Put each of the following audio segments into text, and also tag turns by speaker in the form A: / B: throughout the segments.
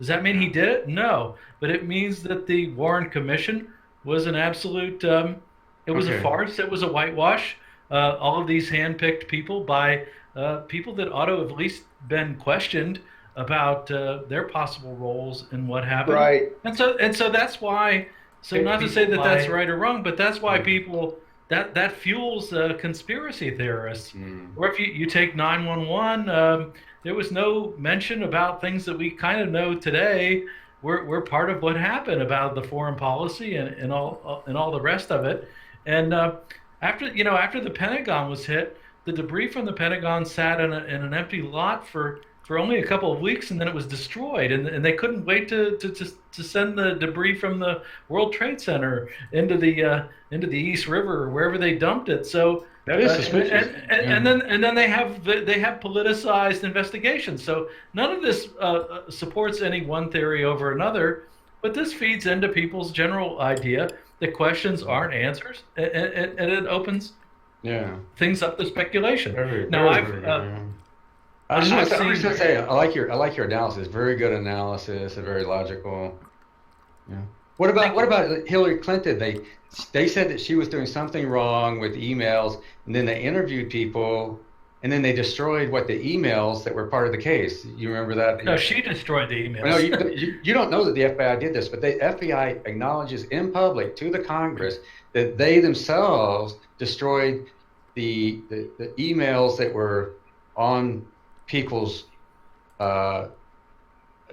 A: Does that mean he did it? No, but it means that the Warren Commission was an absolute. It was a
B: Okay.
A: farce. It was a whitewash. All of these handpicked people by people that ought to have at least been questioned about their possible roles in what happened.
C: Right.
A: And so that's why. So not to say that that's right or wrong, but that's why people that fuels conspiracy theorists. Or if you take 911, there was no mention about things that we kind of know today. We're part of what happened about the foreign policy and all the rest of it. And after the Pentagon was hit, the debris from the Pentagon sat in an empty lot for only a couple of weeks, and then it was destroyed. And they couldn't wait to send the debris from the World Trade Center into the East River or wherever they dumped it. So
B: That is suspicious.
A: and then they have politicized investigations. So none of this supports any one theory over another, but this feeds into people's general idea that questions aren't answers, and it opens things up to speculation.
B: I was just going to say, I like your analysis. Very good analysis and very logical. Yeah. What about Hillary Clinton? They said that she was doing something wrong with emails, and then they interviewed people, and then they destroyed the emails that were part of the case. You remember that?
A: No, she destroyed the emails.
B: Well, no, you don't know that the FBI did this, but the FBI acknowledges in public to the Congress that they themselves destroyed the emails that were on people's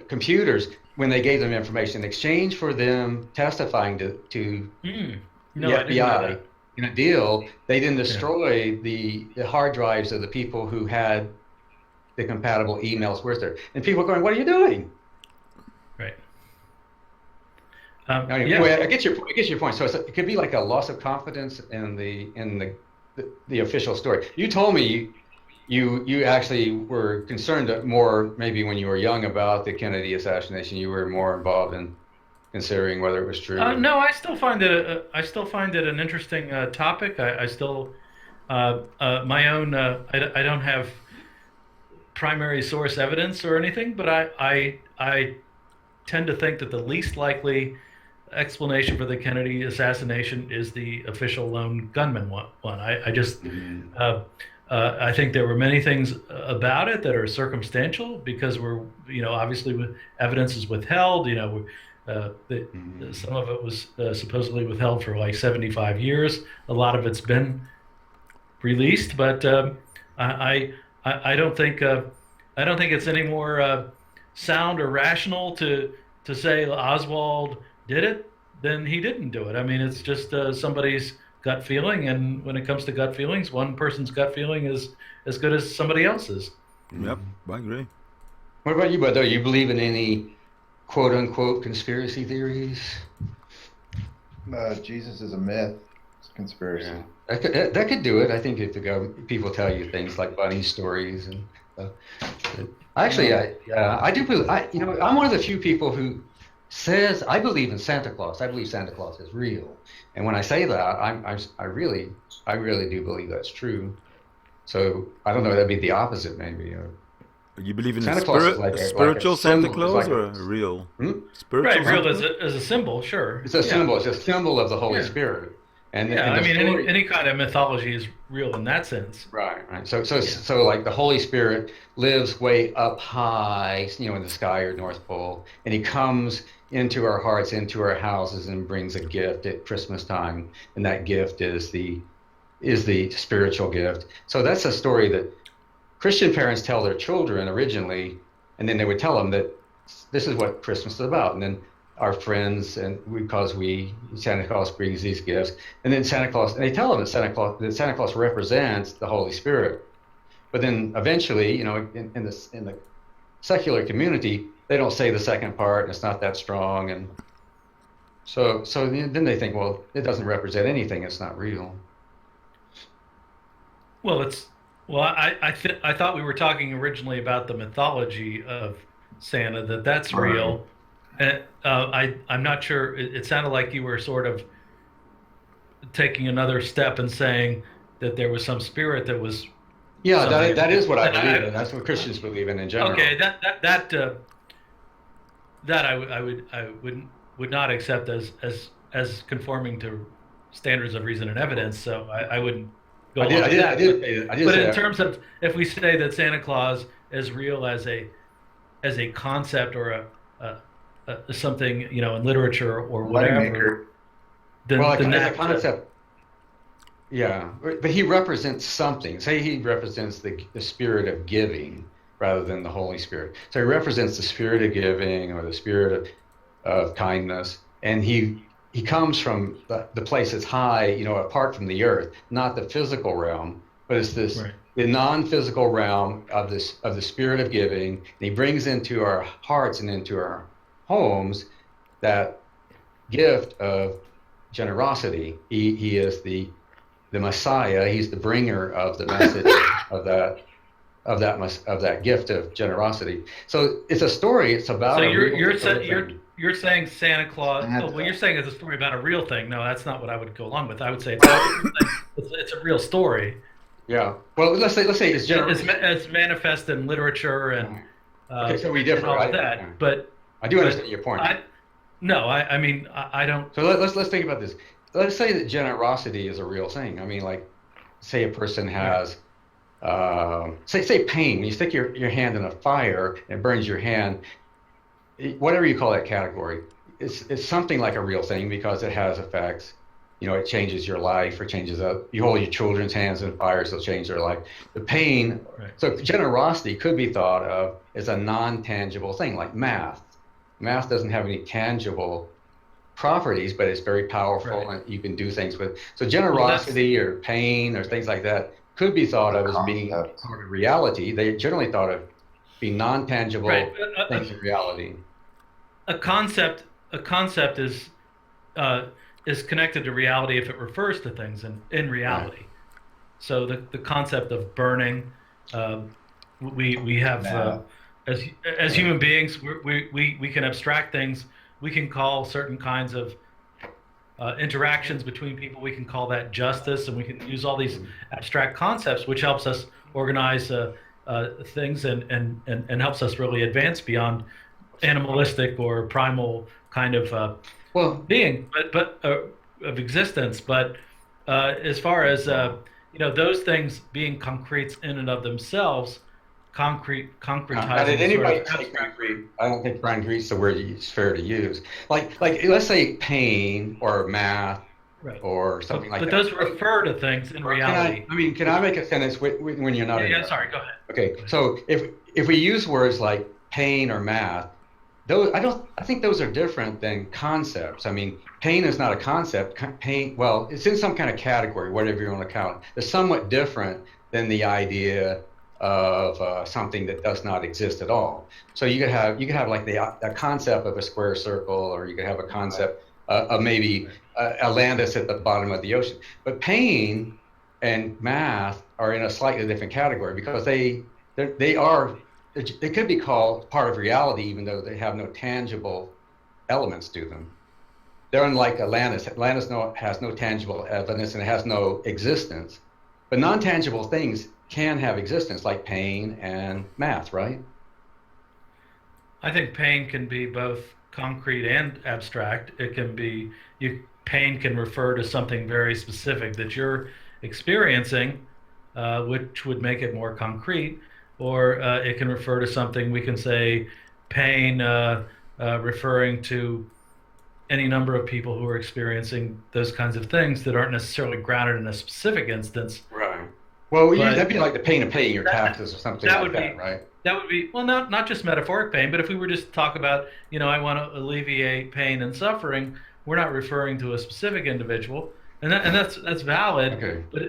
B: computers when they gave them information in exchange for them testifying to the FBI in a deal. They didn't destroy the hard drives of the people who had the compatible emails with there. And people are going, "What are you doing?"
A: Right.
B: Anyway, I get your point. So it could be like a loss of confidence in the official story. You told me you actually were concerned more maybe when you were young about the Kennedy assassination. You were more involved in considering whether it was true.
A: No, I still find it an interesting topic. I still my own. I don't have primary source evidence or anything, but I tend to think that the least likely explanation for the Kennedy assassination is the official lone gunman one. I just. I think there were many things about it that are circumstantial because obviously evidence is withheld. Some of it was supposedly withheld for like 75 years. A lot of it's been released, but I don't think it's any more sound or rational to say Oswald did it than he didn't do it. I mean, it's just somebody's gut feeling, and when it comes to gut feelings, one person's gut feeling is as good as somebody else's.
D: Yep, I agree.
B: What about you, Bud? You believe in any quote-unquote conspiracy theories?
C: Jesus is a myth. It's a conspiracy.
B: Yeah. That could do it. I think if people tell you things like bunny stories and actually, I do believe. I'm one of the few people who says I believe in Santa Claus. I believe Santa Claus is real, and when I say that, I really do believe that's true. So I don't know. That'd be the opposite, maybe.
D: You believe in
B: Santa Claus is
D: spiritual Santa Claus or real?
A: Spiritual real as a symbol, sure.
B: It's a symbol. It's a symbol of the Holy Spirit. And
A: any kind of mythology is real in that sense.
B: Right. So like the Holy Spirit lives way up high, in the sky or North Pole, and he comes into our hearts, into our houses, and brings a gift at Christmas time, and that gift is the spiritual gift. So that's a story that Christian parents tell their children originally, and then they would tell them that this is what Christmas is about, and then our friends, and because Santa Claus brings these gifts, and then they tell them that Santa Claus represents the Holy Spirit. But then eventually, in the secular community, they don't say the second part, and it's not that strong, and so then they think, well, it doesn't represent anything; it's not real.
A: Well, I thought we were talking originally about the mythology of Santa, that's real. And I'm not sure. It sounded like you were sort of taking another step and saying that there was some spirit that was.
B: Yeah, that is what I believe in. That's what Christians believe in general.
A: Okay, that I would not accept as conforming to standards of reason and evidence. So I wouldn't go along with that. But in terms of if we say that Santa Claus is real as a concept or something, in literature or whatever, then
B: as a concept. Yeah, but he represents something. Say he represents the spirit of giving rather than the Holy Spirit. So he represents the spirit of giving or the spirit of kindness, and he comes from the place that's high, apart from the earth, not the physical realm, but it's this the non-physical realm of the spirit of giving. And he brings into our hearts and into our homes that gift of generosity. He is the Messiah. He's the bringer of the message of that gift of generosity. So it's a story. It's about. So
A: you're saying Santa Claus. Well, you're saying it's a story about a real thing. No, that's not what I would go along with. I would say it's a real story.
B: Yeah. Well, let's say
A: it's manifest in literature and.
B: Okay, so we differ.
A: And all of that,
B: yeah.
A: But
B: I do understand your point.
A: I mean, I don't.
B: So let's think about this. Let's say that generosity is a real thing. I mean, like, say a person has, say pain. When you stick your hand in a fire and it burns your hand, whatever you call that category, it's something like a real thing because it has effects. It changes your life or changes up. You hold your children's hands in fire, so it'll change their life. The pain. Right. So generosity could be thought of as a non-tangible thing, like math. Math doesn't have any tangible properties, but it's very powerful and you can do things with. So generosity or pain or things like that could be thought of as being part of reality. They generally thought of being non-tangible things in reality.
A: A concept is connected to reality if it refers to things in reality. Right. So the concept of burning, we have as human beings, we can abstract things. We can call certain kinds of interactions between people, we can call that justice, and we can use all these abstract concepts, which helps us organize things and helps us really advance beyond animalistic or primal kind of being, but of existence. But as far as those things being concretes in and of themselves. Concretizing.
B: Did anybody say concrete? I don't think concrete's the word it's fair to use. Like let's say pain or math or something like that.
A: But those refer to things in reality.
B: Can I make a sentence when you're not in?
A: Yeah, sorry, go ahead.
B: Okay, so if we use words like pain or math, I think those are different than concepts. I mean, pain is not a concept. Pain, well, it's in some kind of category, whatever you want to count. It's somewhat different than the idea of something that does not exist at all. So you could have like the concept of a square circle, or you could have a concept of maybe Atlantis at the bottom of the ocean. But pain and math are in a slightly different category because they could be called part of reality, even though they have no tangible elements to them. They're unlike Atlantis. Atlantis has no tangible evidence and it has no existence. But non-tangible things can have existence, like pain and math, right?
A: I think pain can be both concrete and abstract. It can be pain can refer to something very specific that you're experiencing, which would make it more concrete, or it can refer to something. We can say pain referring to any number of people who are experiencing those kinds of things that aren't necessarily grounded in a specific instance.
B: Right. Well, that'd be like the pain of paying your taxes or something like that, right?
A: That would be, well, not just metaphoric pain, but if we were just to talk about, I want to alleviate pain and suffering, we're not referring to a specific individual, and that's valid. Okay. But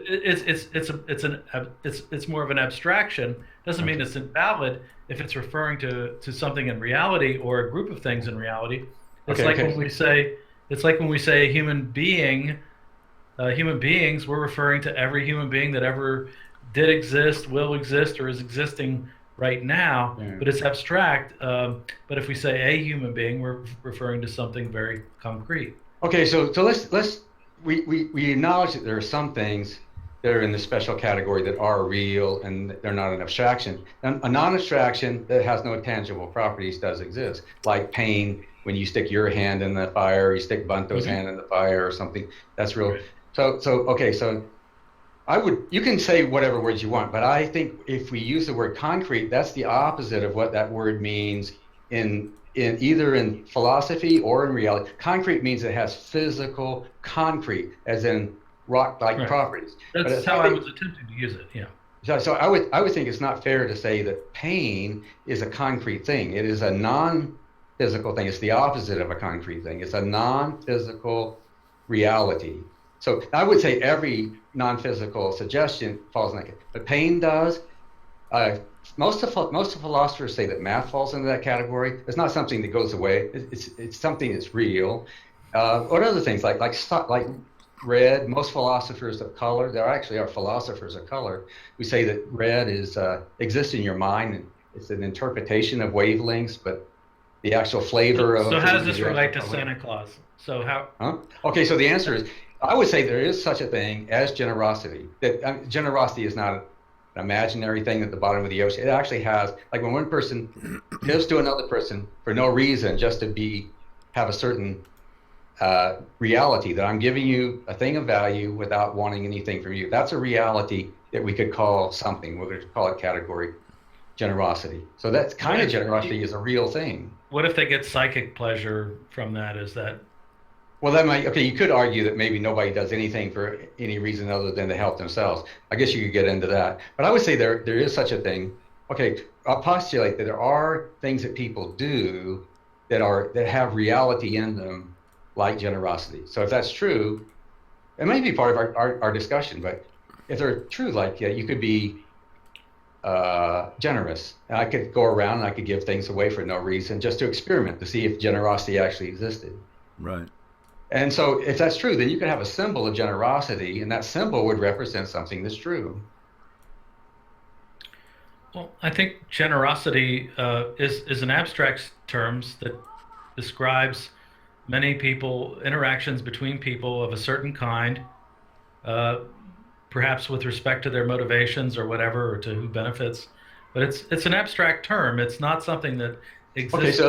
A: it's more of an abstraction. Doesn't mean it's invalid if it's referring to something in reality or a group of things in reality. It's when we say human being. Human beings, we're referring to every human being that ever did exist, will exist, or is existing right now. Yeah. But it's abstract. But if we say a human being, we're referring to something very concrete.
B: Okay, so we acknowledge that there are some things they're in the special category that are real and they're not an abstraction. And a non-abstraction that has no tangible properties does exist, like pain. When you stick your hand in the fire, you stick Bunto's hand in the fire or something, that's real.
A: Right.
B: So you can say whatever words you want, but I think if we use the word concrete, that's the opposite of what that word means in either in philosophy or in reality. Concrete means it has physical concrete, as in rock-like properties.
A: That's how I was attempting to use it, yeah.
B: So I would think it's not fair to say that pain is a concrete thing. It is a non-physical thing. It's the opposite of a concrete thing. It's a non-physical reality. So I would say every non-physical suggestion falls in that category. But pain does. Most philosophers say that math falls into that category. It's not something that goes away. It's something that's real. What other things like red? Most philosophers of color, there actually are philosophers of color who say that red exists in your mind, and it's an interpretation of wavelengths, but the actual flavor of.
A: So how does this relate to Santa Claus? So how?
B: Okay, so the answer is, I would say there is such a thing as generosity. That generosity is not an imaginary thing at the bottom of the ocean. It actually has, like when one person gives to another person for no reason, just to have a certain reality that I'm giving you a thing of value without wanting anything from you. That's a reality that we could call something. We're going to call it category generosity. So that kind of generosity is a real thing.
A: What if they get psychic pleasure from that? Is that?
B: Well, you could argue that maybe nobody does anything for any reason other than to help themselves. I guess you could get into that. But I would say there is such a thing. Okay, I'll postulate that there are things that people do that have reality in them, like generosity. So if that's true, it may be part of our discussion, but if they're true, like you could be generous. And I could go around and I could give things away for no reason, just to experiment to see if generosity actually existed.
D: Right.
B: And so if that's true, then you could have a symbol of generosity, and that symbol would represent something that's true.
A: Well, I think generosity is an abstract term that describes many people, interactions between people of a certain kind, perhaps with respect to their motivations or whatever, or to who benefits. But it's an abstract term. It's not something that exists.
B: Okay, so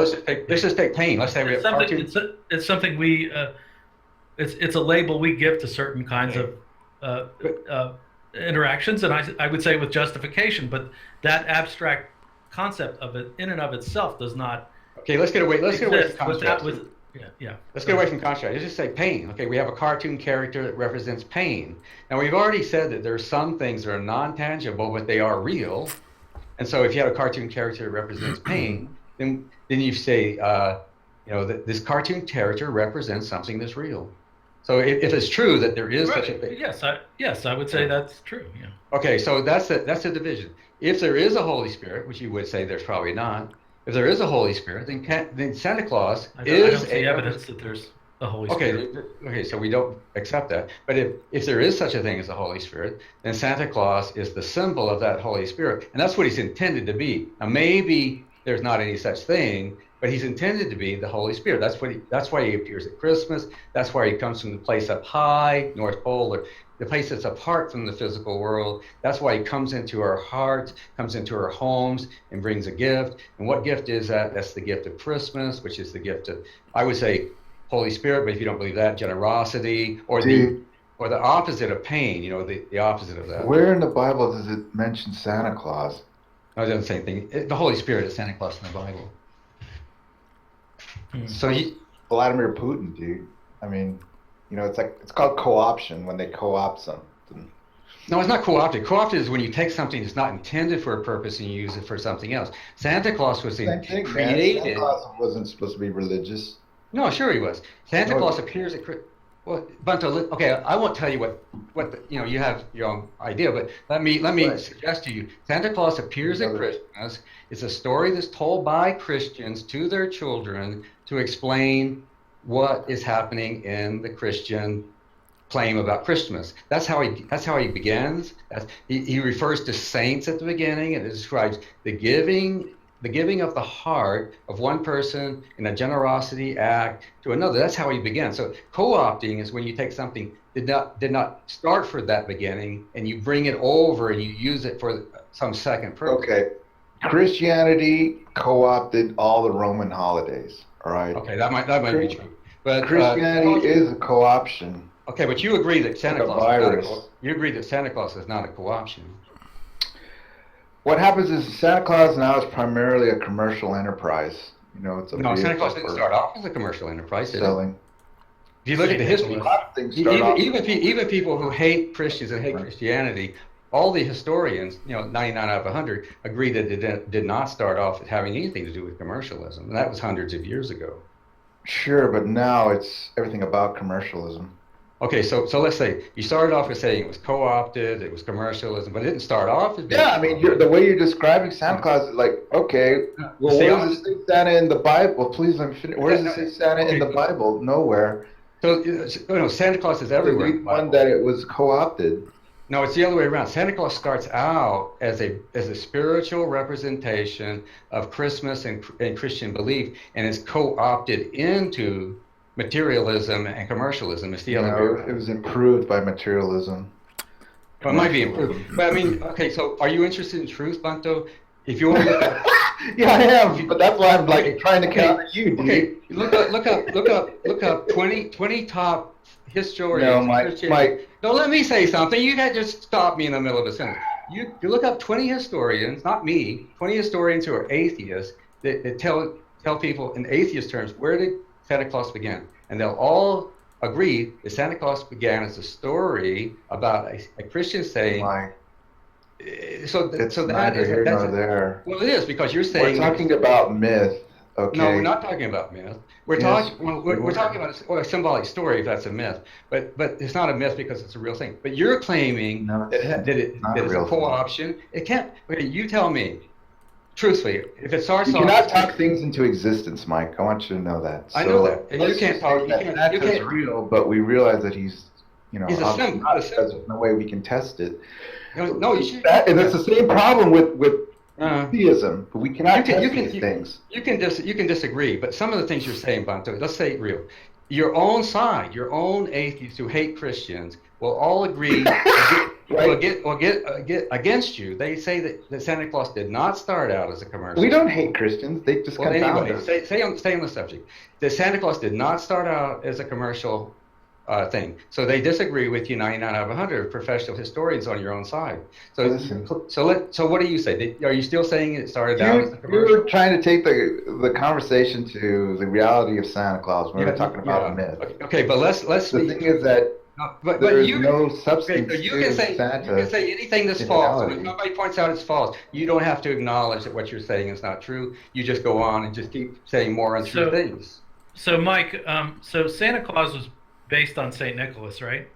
B: let's just take pain. Let's say we have
A: it's something we. It's a label we give to certain kinds of interactions, and I would say with justification. But that abstract concept of it in and of itself does not.
B: Okay, let's get away from contrast.
A: Yeah.
B: Let's get away from contrast. Let's just say pain. Okay, we have a cartoon character that represents pain. Now we've already said that there are some things that are non-tangible, but they are real. And so if you have a cartoon character that represents pain, then you say, that this cartoon character represents something that's real. So if it's true that there is such a thing.
A: Yes, I would say that's true. Yeah.
B: Okay, so that's a division. If there is a Holy Spirit, which you would say there's probably not, if there is a Holy Spirit, then Santa Claus
A: I don't see evidence that there's a Holy Spirit.
B: Okay, so we don't accept that. But if there is such a thing as the Holy Spirit, then Santa Claus is the symbol of that Holy Spirit, and that's what he's intended to be. Now maybe there's not any such thing, but he's intended to be the Holy Spirit. That's why he appears at Christmas. That's why he comes from the place up high, North Pole, or the place that's apart from the physical world. That's why he comes into our hearts, comes into our homes, and brings a gift. And what gift is that? That's the gift of Christmas, which is the gift of, I would say, Holy Spirit, but if you don't believe that, generosity, or the opposite of pain, the opposite of that.
C: Where in the Bible does it mention Santa Claus?
B: No, it doesn't say anything. The Holy Spirit is Santa Claus in the Bible. So
C: Vladimir Putin, dude. I mean, it's called co-option when they co-opt something.
B: No, it's not co-opted. Co-opted is when you take something that's not intended for a purpose and you use it for something else. Santa Claus was created.
C: Santa Claus wasn't supposed to be religious.
B: No, sure he was. Santa Claus appears at Christmas. Well, Bunto, okay, I won't tell you what you have your own idea, but let me suggest to you, Santa Claus appears at Christmas. It's a story that's told by Christians to their children to explain what is happening in the Christian claim about Christmas. That's how he begins. He refers to saints at the beginning, and it describes the giving the giving of the heart of one person in a generosity act to another. That's how he began. So co-opting is when you take something that did not start for that beginning, and you bring it over and you use it for some second purpose.
C: Okay. Christianity co-opted all the Roman holidays. All right.
B: Okay, that might be true. But
C: Christianity is a co-option.
B: Okay, but you agree that Santa
C: Like a
B: Claus
C: virus.
B: you agree that Santa Claus is not a co-option.
C: What happens is Santa Claus now is primarily a commercial enterprise. You know, it's a
B: No, Santa Claus
C: vehicle
B: didn't
C: for
B: start off as a commercial enterprise, did it?
C: selling.
B: If you look at the history,
C: A lot of things start off.
B: even people who hate Christians and hate Christianity, all the historians, 99 out of 100, agree that it did not start off as having anything to do with commercialism. And that was hundreds of years ago.
C: Sure, but now it's everything about commercialism.
B: Okay, so let's say you started off as saying it was co-opted, it was commercialism, but it didn't start off as being
C: Yeah, I mean, the way you're describing Santa Claus is like, okay, well,
B: See,
C: where does it say Santa in the Bible? Please let me finish. Where does it say Santa in the Bible? Nowhere.
B: So Santa Claus is everywhere.
C: The one that it was co-opted.
B: No, it's the other way around. Santa Claus starts out as a spiritual representation of Christmas and Christian belief, and is co-opted into materialism and commercialism. It's the other way around.
C: It was improved by materialism.
B: Well, it might be improved. But I mean, okay, so are you interested in truth, Banto? If you want to look at
C: Yeah, I am, but that's why I'm like trying to counter you, dude.
B: okay, look up 20 top historians.
C: No, Mike.
B: No, let me say something. You can't just stop me in the middle of a sentence. You look up 20 historians, not me, 20 historians who are atheists that tell people in atheist terms, where did Santa Claus begin? And they'll all agree that Santa Claus began as a story about a Christian saying.
C: Mike,
B: So
C: it's
B: that
C: neither
B: is
C: here nor there.
B: Well, it is because you're saying
C: We're talking about myth. Okay.
B: no, we're not talking about myth. We're
C: Yes,
B: we're talking about a symbolic story if that's a myth, but it's not a myth because it's a real thing. But you're claiming
C: No,
B: that it's a
C: real thing.
B: co-option. It can't. Okay, you tell me, truthfully, if it starts
C: You
B: off.
C: cannot talk things into existence, Mike. I want you to know that.
B: I know that, and you
C: let's
B: can't
C: just
B: talk.
C: say
B: You
C: that
B: can't. You
C: Santa's
B: can't.
C: real, but we realize that he's,
B: He's a
C: obviously
B: symbol.
C: not, because there's no way we can test it.
B: No, you should.
C: And it's the same problem with
B: Uh,
C: theism. But we cannot test
B: you can-
C: these things.
B: You can disagree, but some of the things you're saying, Banto, let's say it real. Your own side, your own atheists who hate Christians, will all agree
C: Right.
B: get against you. They say that Santa Claus did not start out as a commercial.
C: We don't hate Christians. They just
B: Well,
C: confound
B: anyway,
C: us.
B: stay on the subject. That Santa Claus did not start out as a commercial thing. So they disagree with you 99 out of 100 professional historians on your own side. So
C: Listen.
B: so what do you say? Are you still saying it started out as a commercial?
C: You're trying to take the conversation to the reality of Santa Claus when we're talking about myth.
B: Okay, but let's
C: The thing is that
B: but
C: there is
B: you
C: no
B: okay,
C: substance
B: so you can
C: to
B: say
C: Santa.
B: you can say anything that's
C: in
B: false. And if
C: reality.
B: nobody points out it's false, you don't have to acknowledge that what you're saying is not true. You just go on and just keep saying more untrue things.
A: So Mike, so Santa Claus was based on Saint Nicholas, right?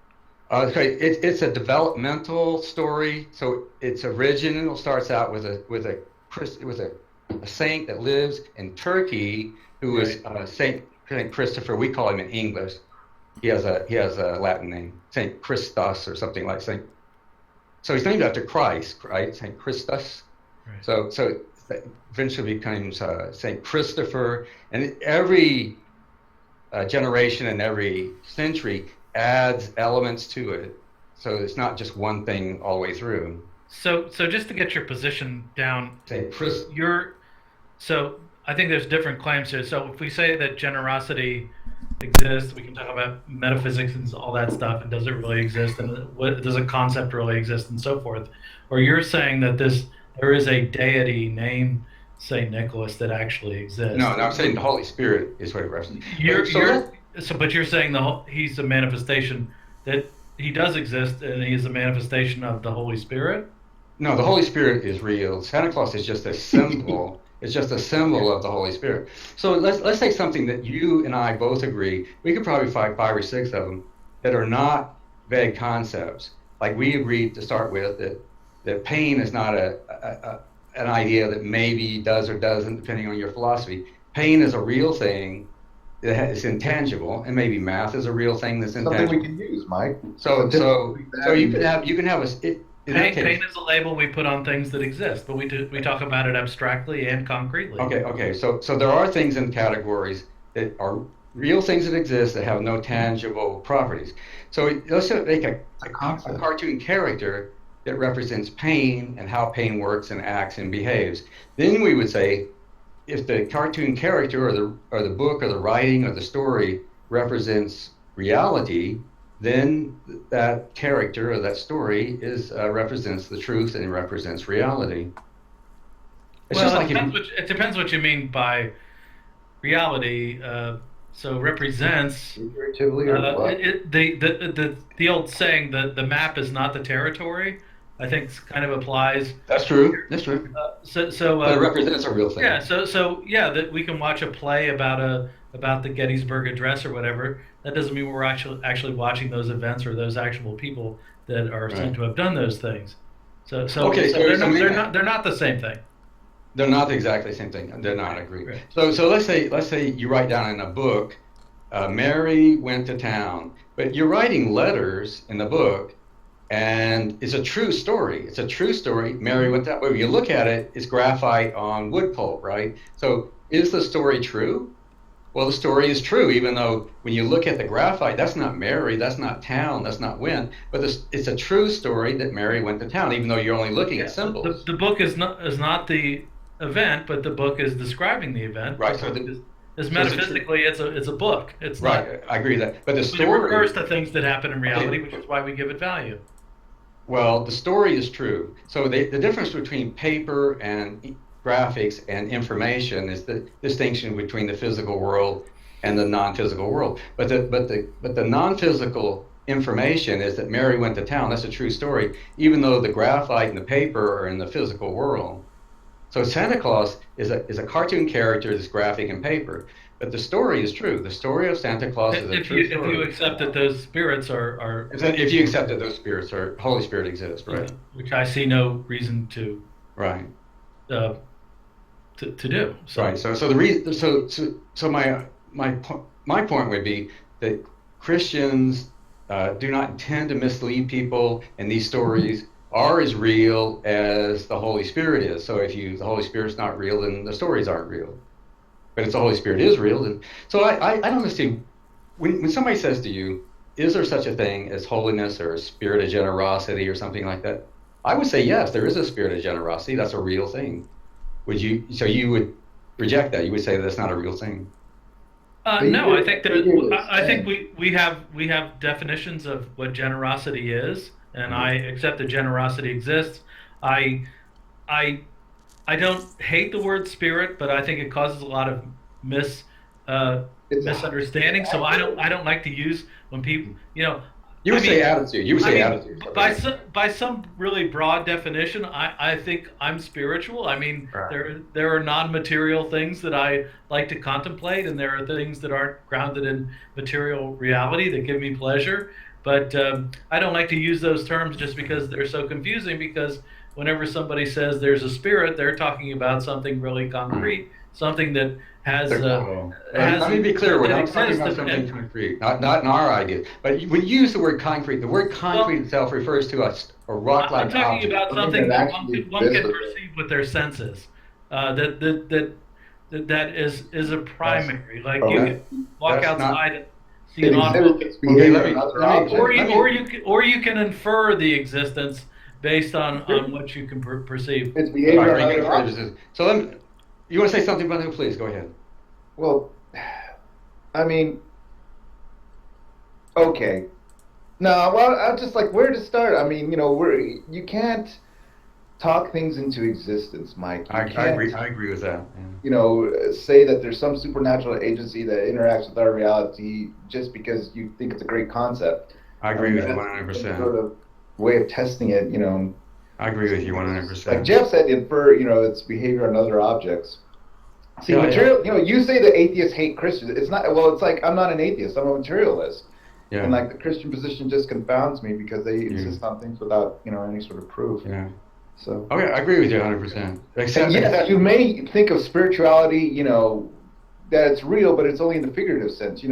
B: Okay, it's a developmental story. So its original starts out with a saint that lives in Turkey who is Saint Christopher. We call him in English. He has a Latin name, Saint Christus or something like Saint. So he's named after Christ, right? Saint Christus. Right. So eventually becomes Saint Christopher, and every generation and every century adds elements to it. So it's not just one thing all the way through.
A: So just to get your position down,
B: Saint Christ.
A: So I think there's different claims here. So if we say that generosity exists, we can talk about metaphysics and all that stuff, and does it really exist, and does a concept really exist, and so forth. Or you're saying that there is a deity named Saint Nicholas that actually exists.
B: No, I'm saying the Holy Spirit is what it represents.
A: But you're saying he's a manifestation, that he does exist, and he is a manifestation of the Holy Spirit?
B: No, the Holy Spirit is real. Santa Claus is just a symbol. It's just a symbol of the Holy Spirit. So let's say something that you and I both agree. We could probably find 5 or 6 of them that are not vague concepts. Like we agreed to start with that pain is not an idea that maybe does or doesn't, depending on your philosophy. Pain is a real thing that is intangible, and maybe math is a real thing that's intangible.
C: Something we can use, Mike.
B: So you can have
A: Pain is a label we put on things that exist, but we talk about it abstractly and concretely.
B: Okay. So there are things in categories that are real things that exist that have no tangible properties. So let's make a cartoon character that represents pain and how pain works and acts and behaves. Then we would say, if the cartoon character or the book or the writing or the story represents reality, then that character or that story represents the truth and represents reality.
A: It depends what you mean by reality. So represents the old saying that the map is not the territory, I think kind of applies.
B: That's true. But it represents a real thing.
A: Yeah. That we can watch a play about the Gettysburg Address or whatever. That doesn't mean we're actually watching those events or those actual people that are said to have done those things. They're not the same thing.
B: They're not exactly the same thing. They're not, I agree.
A: Right.
B: So let's say you write down in a book, Mary went to town, but you're writing letters in the book, and it's a true story. It's a true story. Mary went that way. When you look at it, it's graphite on wood pulp, right? So is the story true? Well, the story is true, even though when you look at the graphite, that's not Mary, that's not town, that's not when. But it's a true story that Mary went to town, even though you're only looking at symbols.
A: The book is not the event, but the book is describing the event.
B: Right.
A: Metaphysically, it's a book. It's
B: right.
A: Not,
B: I agree with that. But the story
A: it refers to things that happen in reality, which is why we give it value.
B: Well, the story is true. So the difference between paper and graphics and information is the distinction between the physical world and the non-physical world. But the non-physical information is that Mary went to town. That's a true story, even though the graphite and the paper are in the physical world. So Santa Claus is a cartoon character that's graphic and paper, but the story is true. The story of Santa Claus is a true story.
A: If you accept that those spirits are
B: if you accept that those spirits are Holy Spirit exists, right?
A: Which I see no reason to.
B: Right.
A: To do. So.
B: Right. So the reason. So my point would be that Christians do not intend to mislead people, and these stories are as real as the Holy Spirit is. So if the Holy Spirit's not real, then the stories aren't real. But if the Holy Spirit is real, then so I don't understand when somebody says to you, "Is there such a thing as holiness or a spirit of generosity or something like that?" I would say yes, there is a spirit of generosity. That's a real thing. Would you? So you would reject that? You would say that's not a real thing?
A: No, I think we have definitions of what generosity is, and I accept that generosity exists. I don't hate the word spirit, but I think it causes a lot of misunderstanding. So I don't like to use when people You would say attitude. You would say attitude.
B: By
A: some really broad definition, I think I'm spiritual. I mean, right. There are non-material things that I like to contemplate, and there are things that aren't grounded in material reality that give me pleasure. But I don't like to use those terms just because they're so confusing, because whenever somebody says there's a spirit, they're talking about something really concrete, something that has...
B: let me be clear, we're not talking about something concrete, not in our idea. But when you use the word concrete, the word concrete itself refers to a rock-like object.
A: I'm talking about something that one can perceive with their senses. That is a primary. Like you can walk outside and see an object. Or you can infer the existence based on what you can perceive.
C: It's behavior.
B: So you want to say something about it? Please go ahead.
C: Well, I mean, okay. No, well, I'm just like, where to start? I mean, you can't talk things into existence, Mike. I
B: agree with that.
C: Yeah. Say that there's some supernatural agency that interacts with our reality just because you think it's a great concept.
B: I agree with you 100%.
C: Sort of way of testing it,
B: I agree with you 100%.
C: Like Jeff said, infer, its behavior on other objects. See, material. You say that atheists hate Christians. It's not. Well, it's like I'm not an atheist. I'm a materialist. Yeah. And like the Christian position just confounds me because they insist on things without any sort of proof.
B: Yeah.
C: So.
B: Okay, I agree with you 100%.
C: Yes, you may think of spirituality, that it's real, but it's only in the figurative sense.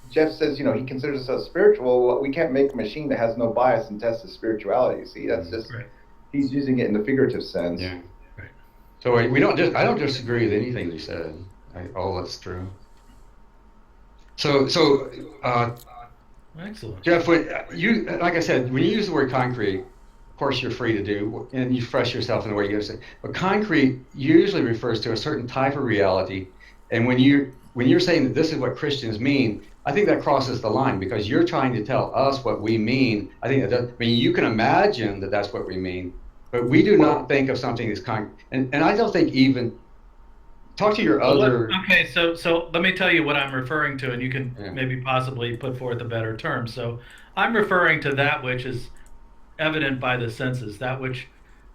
C: Jeff says, he considers himself spiritual. Well, we can't make a machine that has no bias and test his spirituality. See, that's just he's using it in the figurative sense.
B: Yeah. Right. So I don't disagree with anything you said. All that's true. So
A: excellent.
B: Jeff, like I said, when you use the word concrete, of course you're free to do, and you express yourself in the way you say. But concrete usually refers to a certain type of reality, and when you're saying that this is what Christians mean, I think that crosses the line because you're trying to tell us what we mean. I mean, you can imagine that that's what we mean, but we do not think of something as concrete. And I don't think even talk to your other.
A: Okay, so let me tell you what I'm referring to, and you can maybe possibly put forth a better term. So I'm referring to that which is evident by the senses, that which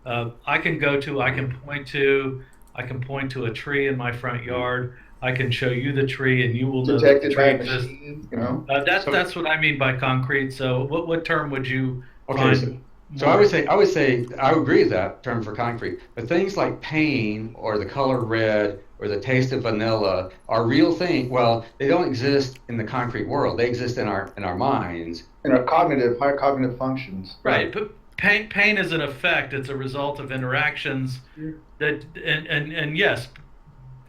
A: I can go to, I can point to a tree in my front yard. I can show you the tree, and you will know that the tree exists. That's what I mean by concrete. So what term would you find?
B: So I would say I would agree with that term for concrete. But things like pain or the color red or the taste of vanilla are real things. Well, they don't exist in the concrete world. They exist in our minds.
C: In our higher cognitive functions.
A: Right, but pain is an effect. It's a result of interactions that and yes.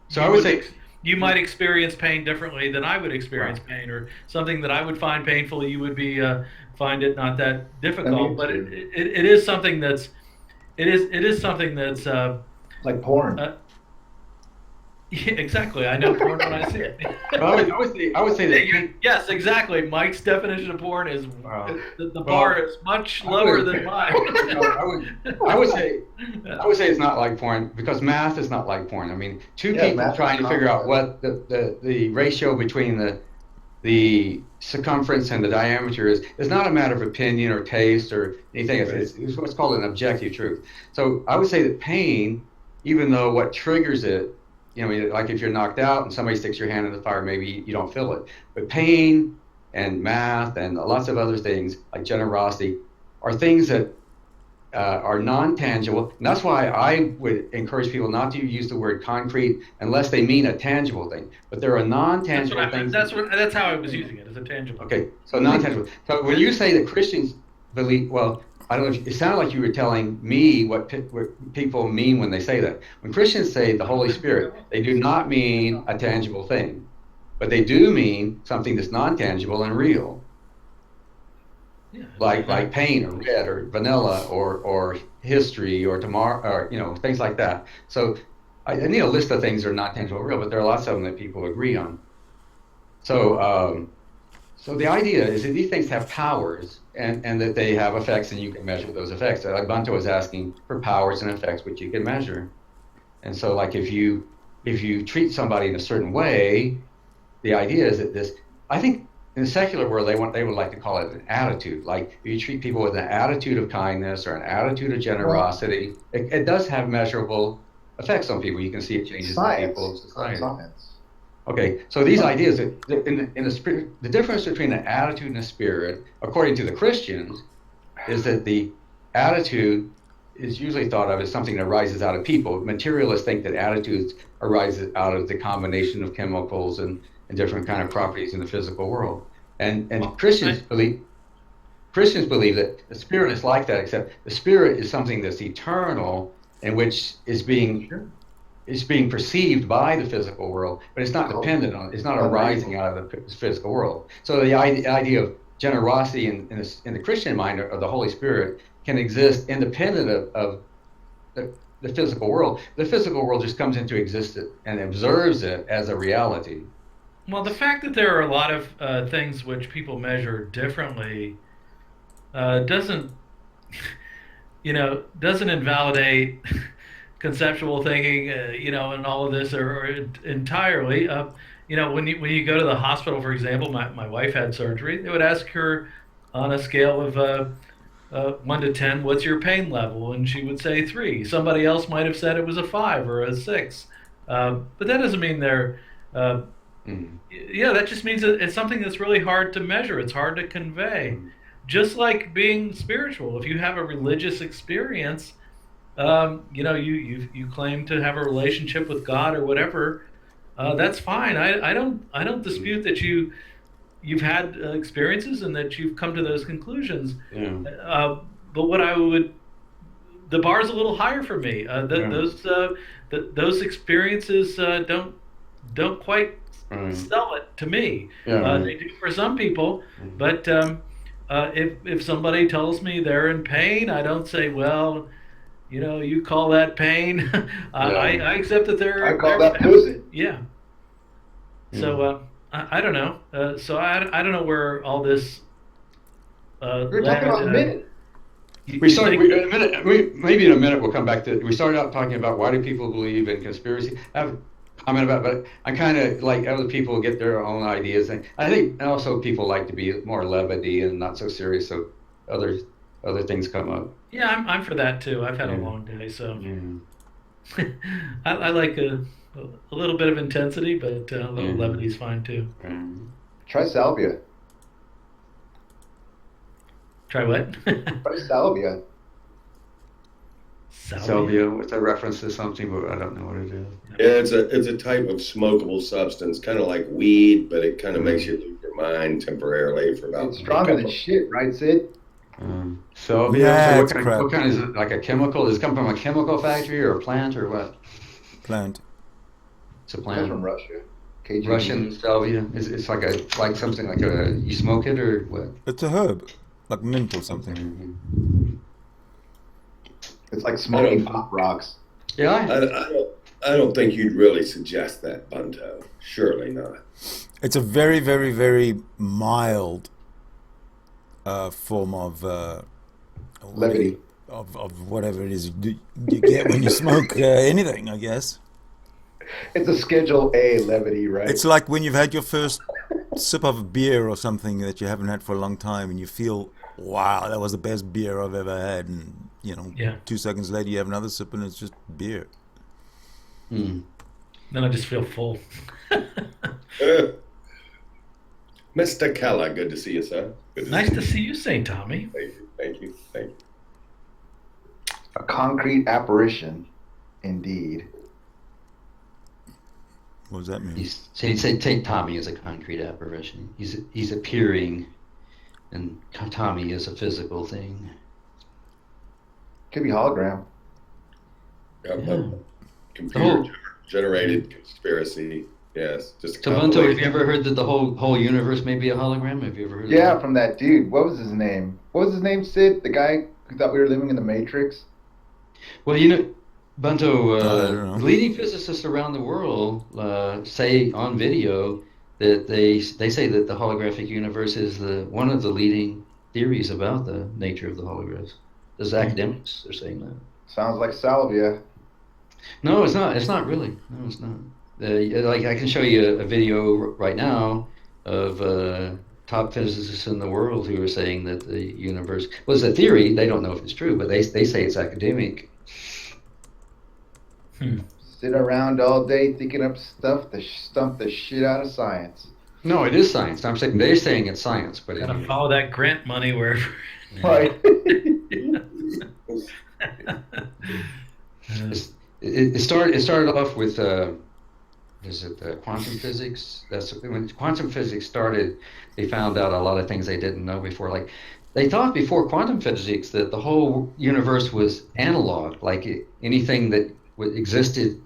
B: So I would say
A: you might experience pain differently than I would experience pain, or something that I would find painful, you would find it not that difficult. But it is something that's something that's
C: like porn.
A: Yeah, exactly. I know porn when I see it.
B: I would say that.
A: Yes, exactly. Mike's definition of porn is the bar is much lower than mine.
B: I would say it's not like porn because math is not like porn. I mean, two people trying to figure out what the ratio between the circumference and the diameter is not a matter of opinion or taste or anything. It's what's called an objective truth. So I would say that pain, even though what triggers it, like if you're knocked out and somebody sticks your hand in the fire, maybe you don't feel it. But pain and math and lots of other things like generosity are things that are non-tangible. And that's why I would encourage people not to use the word concrete unless they mean a tangible thing. But there are non-tangible things.
A: That's how I was using it, as a tangible.
B: Okay, so non-tangible. So when you say that Christians believe, well, I don't know. It sounded like you were telling me what people mean when they say that. When Christians say the Holy Spirit, they do not mean a tangible thing, but they do mean something that's non-tangible and real, like pain or red or vanilla or history or tomorrow or things like that. So I need a list of things that are not tangible or real, but there are lots of them that people agree on. So so the idea is that these things have powers and that they have effects and you can measure those effects. Like Banto was asking for powers and effects which you can measure. And so like if you treat somebody in a certain way, the idea is that I think in the secular world they would like to call it an attitude. Like if you treat people with an attitude of kindness or an attitude of generosity, it does have measurable effects on people. You can see it changes people in society. Science. Okay, so these ideas, in the spirit, the difference between an attitude and a spirit, according to the Christians, is that the attitude is usually thought of as something that arises out of people. Materialists think that attitudes arise out of the combination of chemicals and different kind of properties in the physical world. And Christians believe that the spirit is like that, except the spirit is something that's eternal and which is being perceived by the physical world, but it's not dependent on, it's not arising out of the physical world. So the idea of generosity in the Christian mind of the Holy Spirit can exist independent of the physical world. The physical world just comes into existence and observes it as a reality.
A: Well, the fact that there are a lot of things which people measure differently doesn't invalidate conceptual thinking, and all of this are entirely. When you go to the hospital, for example, my wife had surgery. They would ask her on a scale of 1 to 10, what's your pain level? And she would say 3. Somebody else might have said it was a 5 or a 6. But that doesn't mean they're. That just means that it's something that's really hard to measure. It's hard to convey. Just like being spiritual. If you have a religious experience, you claim to have a relationship with God or whatever, that's fine. I don't dispute that you you've had experiences and that you've come to those conclusions.
B: Yeah.
A: But the bar's a little higher for me. Those experiences don't quite sell it to me. They do for some people, but if somebody tells me they're in pain, I don't say, well, you call that pain. I accept that
C: I call that pussy.
A: Yeah. So I don't know. So I don't know where all this.
C: We're talking about a minute.
B: Maybe in a minute we'll come back to. We started out talking about why do people believe in conspiracy. I have a comment about, but I kind of like other people get their own ideas, and I think also people like to be more levity and not so serious. So other things come up.
A: Yeah, I'm for that too. I've had a long day, so I like a little bit of intensity, but a little levity is fine too.
C: Try salvia.
A: Try what?
C: Try salvia.
B: Salvia, with a reference to something, but I don't know what it is.
E: Yeah, it's a type of smokable substance, kind of like weed, but it kind of makes you lose your mind temporarily for about.
C: It's stronger than shit, right, Sid?
B: Salvia. So what kind is it? Like a chemical? Does it come from a chemical factory or a plant or what?
D: Plant.
B: It's a plant.
C: It's from Russia. KGB.
B: Russian salvia. It's like something like you smoke it or what?
D: It's a herb, like mint or something.
C: It's like smoking pop rocks.
E: Yeah. I don't think you'd really suggest that, Bunto. Surely not.
D: It's a very, very, very mild form of
C: levity.
D: Of whatever it is you get when you smoke anything, I guess.
C: It's a Schedule A levity, right?
D: It's like when you've had your first sip of a beer or something that you haven't had for a long time, and you feel, wow, that was the best beer I've ever had, and 2 seconds later you have another sip and it's just beer.
A: Then I just feel full.
E: Mr. Keller, good to see you, sir.
A: Nice to see you, St. Tommy.
E: Thank you.
C: A concrete apparition, indeed.
D: What does that mean?
B: Take Tommy as a concrete apparition. He's appearing, and Tommy is a physical thing.
C: Could be hologram.
E: Computer-generated conspiracy. Yes. Just
B: so, Bunto, have you ever heard that the whole universe may be a hologram? Have you ever heard of that?
C: Yeah, from that dude. What was his name? Sid? The guy who thought we were living in the Matrix?
B: Well, Bunto, leading physicists around the world say on video that they say that the holographic universe is one of the leading theories about the nature of the holograms. There's academics are saying that.
C: Sounds like salvia.
B: No, it's not. It's not really. No, it's not. Like I can show you a video right now of top physicists in the world who are saying that the universe was a theory. They don't know if it's true, but they say it's academic.
C: Sit around all day thinking up stuff to stump the shit out of science.
B: No, it is science. They're saying it's science, but
A: gotta follow that grant money wherever.
C: Right.
B: It started off with quantum physics. That's when quantum physics started. They found out a lot of things they didn't know before. Like they thought before quantum physics that the whole universe was analog, like anything that existed.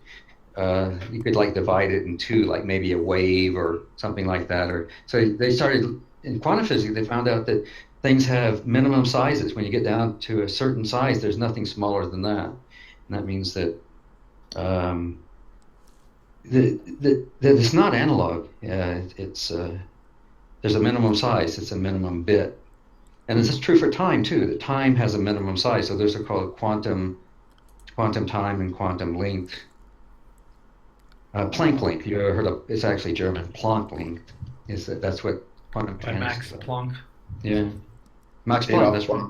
B: You could like divide it in two, like maybe a wave or something like that. Or so they started in quantum physics. They found out that things have minimum sizes. When you get down to a certain size, there's nothing smaller than that, and that means that that it's not analog. It's there's a minimum size. It's a minimum bit, and this is true for time too. That time has a minimum size. So those are called quantum time and quantum length. Planck length. You ever heard of? It's actually German. Planck length. That's what quantum mechanics.
A: Max Planck.
B: Yeah, Max Planck. That's right.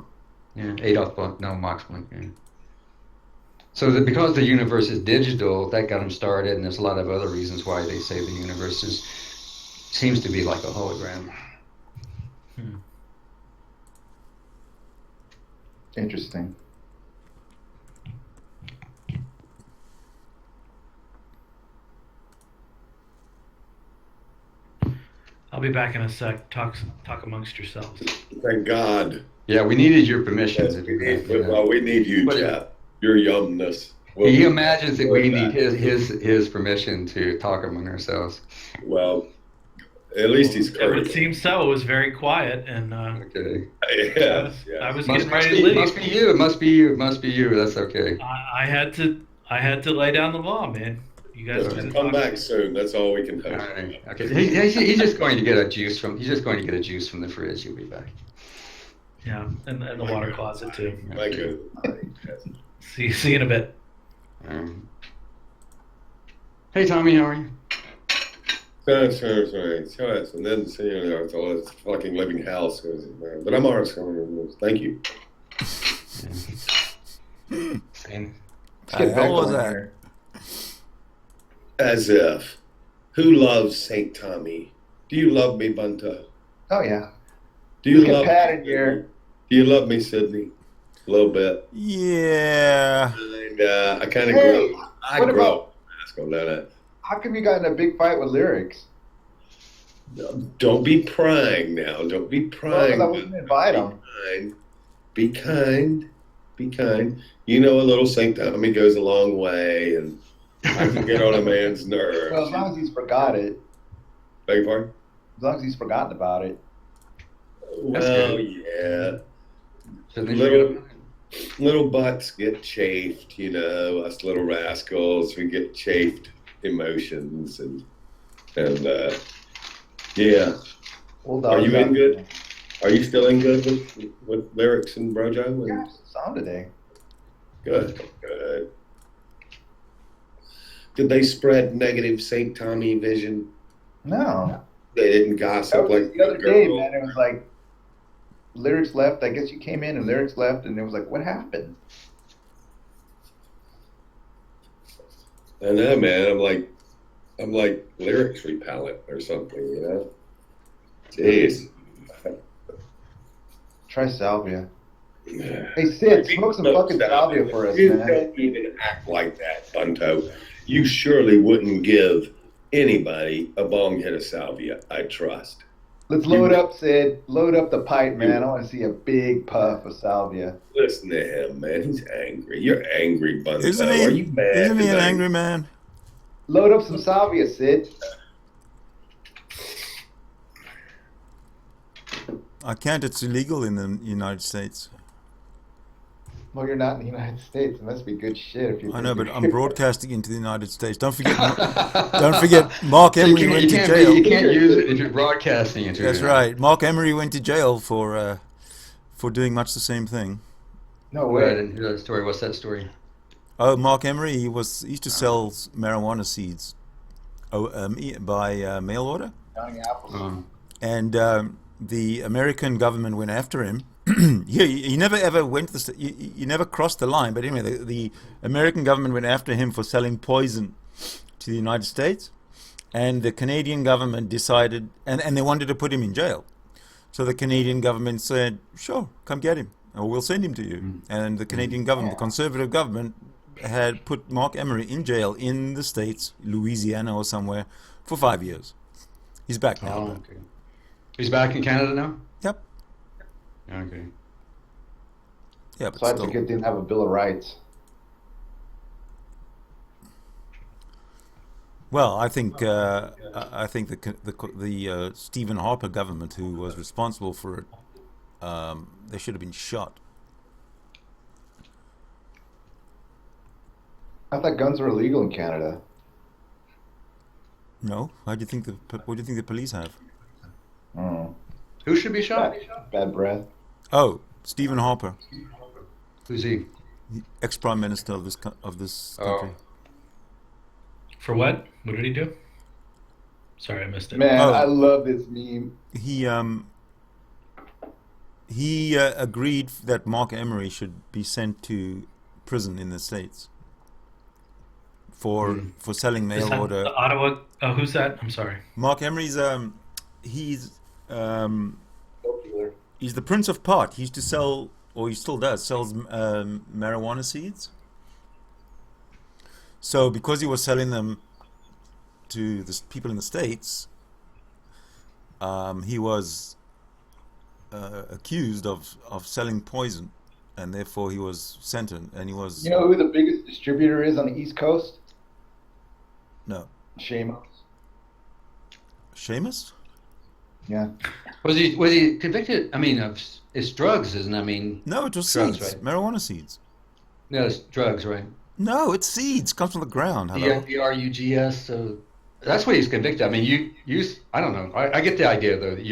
B: Yeah, Adolf Planck. No, Max Planck. Yeah. So because the universe is digital, that got them started, and there's a lot of other reasons why they say the universe seems to be like a hologram.
C: Interesting.
A: I'll be back in a sec. Talk amongst yourselves.
E: Thank God.
B: Yeah, we needed your permission
E: Yes,
B: to do that.
E: well, we need you,
B: But
E: Jeff. Your yumness.
B: He imagines that we need his permission to talk among ourselves.
E: Well, at least he's
A: It
E: courteous.
A: would seem so. It was very quiet, and
B: Okay.
E: Yes,
A: I was
B: Must
A: getting ready to leave.
B: must be you. It must be you. It must be you. That's okay.
A: I had to lay down the law, man. You guys
E: Just
A: gotta
E: come
A: talk.
E: back soon. That's all we can
B: All
E: hope.
B: right. Okay. He's just going to get a juice from. He's just going to get a juice from the fridge. He'll be back.
A: Yeah, and the water closet too.
E: Thank you.
A: See you in a bit.
B: Hey Tommy, how are you?
E: Sorry. And then it's all this fucking living house. But I'm alright. Thank you.
B: Same.
C: Get back
D: was
C: on
D: that?
C: here.
E: As if. Who loves St. Tommy? Do you love me, Bunto?
C: Oh yeah.
E: Do you
C: Look at
E: love
C: Pat
E: me,
C: in here.
E: Sydney? Do you love me, Sydney? A little bit.
D: Yeah.
E: And I kind of
C: Hey,
E: grow. I
C: what
E: grow.
C: about-
E: Let's go down that.
C: How come you got in a big fight with lyrics?
E: Don't be prying now. Don't be
C: Well, 'cause
E: prying.
C: I wasn't invite him.
E: Be kind. Be kind. You know, a little St. Tommy goes a long way, and I can get on a man's nerves.
C: Well, as long as he's forgot it.
E: Beg your pardon?
C: As long as he's forgotten about it.
E: Well, yeah.
B: So then
E: Little butts get chafed, you know. Us little rascals, we get chafed emotions, and yeah.
C: Old
E: Are
C: dog's
E: you in
C: out.
E: good? Are you still in good with lyrics and Brojo? And
C: Yeah, sound today.
E: Good. Did they spread negative St. Tommy vision?
C: No.
E: They didn't
C: That
E: gossip
C: was
E: like
C: the other day,
E: girl.
C: man. It was like lyrics left. I guess you came in and lyrics left, and it was like, what happened?
E: I know, man. I'm like lyrics repellent or something, you know? Jeez.
C: Try salvia. Hey, Sid, smoke some fucking salvia for us,
E: You
C: man.
E: don't even act like that, Bunto. You surely wouldn't give anybody a bong hit of salvia, I trust.
C: Let's load up, Sid. Load up the pipe, man. I want to see a big puff of salvia.
E: Listen to him, man. He's angry. You're angry, Bunto.
D: Isn't he?
E: Are you mad?
D: Isn't he an
E: tonight?
D: angry man?
C: Load up some salvia, Sid.
D: I can't. It's illegal in the United States.
C: Well, you're not in the United States. It must be good shit if you.
D: I know, but I'm broadcasting into the United States. Don't forget, Mark Emery went to jail.
B: You can't use it if you're broadcasting into it.
D: That's right. Mark Emery went to jail for doing much the same thing.
C: No
B: Wait, I
C: way.
B: didn't hear that story. What's that story?
D: Oh, Mark Emery, he used to sell marijuana seeds by mail order,
C: Counting apples.
D: and the American government went after him. He never ever went he never crossed the line. But anyway, the American government went after him for selling poison to the United States, and the Canadian government decided, and they wanted to put him in jail. So the Canadian government said, "Sure, come get him, or we'll send him to you." And the Canadian government, the Conservative government, had put Mark Emery in jail in the States, Louisiana or somewhere, for 5 years. He's back now.
B: Oh, okay. He's back in Canada now?
D: Yep.
B: Okay.
D: Yeah, but
C: So I
D: still.
C: think it didn't have a Bill of Rights.
D: Well, I think the Stephen Harper government, who was responsible for it, they should have been shot.
C: I thought guns were illegal in Canada.
D: No, what do you think the police have?
C: Oh,
B: Who should be shot?
C: bad breath.
D: Oh, Stephen Harper,
B: Who's he?
D: the ex-prime minister of this country.
A: For what? What did he do? Sorry, I missed it.
C: Man,
D: Oh.
C: I love this meme.
D: He agreed that Mark Emery should be sent to prison in the States for selling
A: Is
D: mail
A: that
D: order.
A: the Ottawa? Oh, who's that? I'm sorry.
D: Mark Emery's he's
C: Popular.
D: he's the Prince of Pot. He used to sell, or he still does, sells marijuana seeds. So because he was selling them to the people in the States, he was accused of selling poison, and therefore he was sentenced. And he was.
C: You know who the biggest distributor is on the East Coast?
D: No.
C: Seaman.
D: Seamus?
C: Yeah.
B: Was he convicted? I mean, it's drugs, isn't it? I mean.
D: No, it was
B: drugs,
D: seeds,
B: right?
D: Marijuana seeds.
B: No, it's drugs, right?
D: No, it's seeds. Comes from the ground. Hello.
B: DRUGS. So that's what he's convicted. I mean, I don't know. I get the idea though. That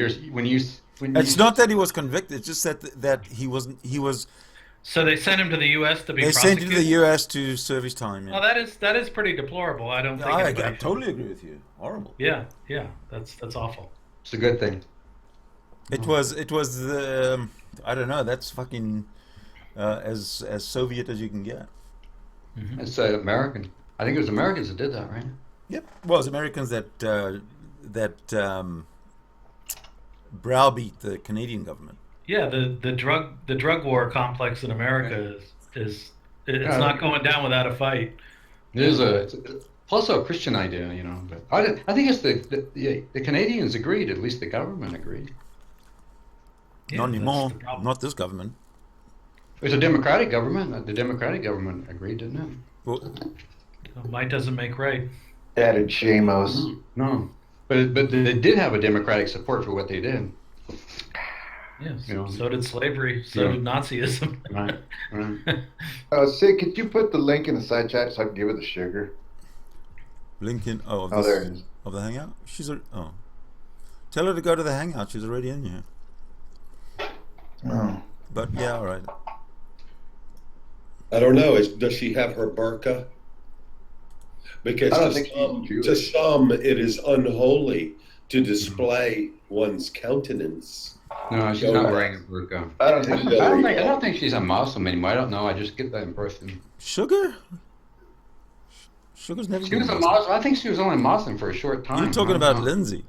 D: It's not that he was convicted. It's just that he was.
A: So they sent him to the U.S. to be
D: They
A: prosecuted?
D: sent him to the U.S. to serve his time. Yeah.
A: Well, that is pretty deplorable. I don't think.
D: I
A: anybody
D: totally agree with you. Horrible.
A: Yeah, that's awful.
B: It's a good thing.
D: It was the I don't know. That's fucking as Soviet as you can get.
A: Mm-hmm.
B: It's American. I think it was Americans that did that, right?
D: Yep. Well, it's Americans that browbeat the Canadian government.
A: Yeah, the drug war complex in America is not going down without a fight.
B: It is it's also a Christian idea, you know. But I think it's the Canadians agreed. At least the government agreed.
A: Yeah,
D: Not anymore.
A: that's the problem.
D: Not this government.
B: It's a democratic government. The democratic government agreed, didn't it?
D: Well,
A: Might doesn't make right.
C: Added Shamos.
B: No, but they did have a democratic support for what they did.
A: Yes.
B: You know.
A: So did slavery. So did Nazism.
B: Right.
C: Sid, could you put the link in the side chat so I can give her the sugar?
D: Lincoln.
C: There it is.
D: Of the hangout. Tell her to go to the hangout. She's already in here.
C: Oh.
D: But yeah, all right.
E: I don't know. Does she have her burqa? Because
C: I don't think she's
E: to
C: Jewish.
E: some, it is unholy to display one's countenance.
B: No, she's not wearing a burqa.
C: I don't think
B: I don't think she's a Muslim anymore. I don't know. I just get that impression.
D: Sugar? Sugar's never
B: She
D: been
B: was a
D: Muslim.
B: Muslim. I think she was only Muslim for a short time.
D: You're talking about Lindsay.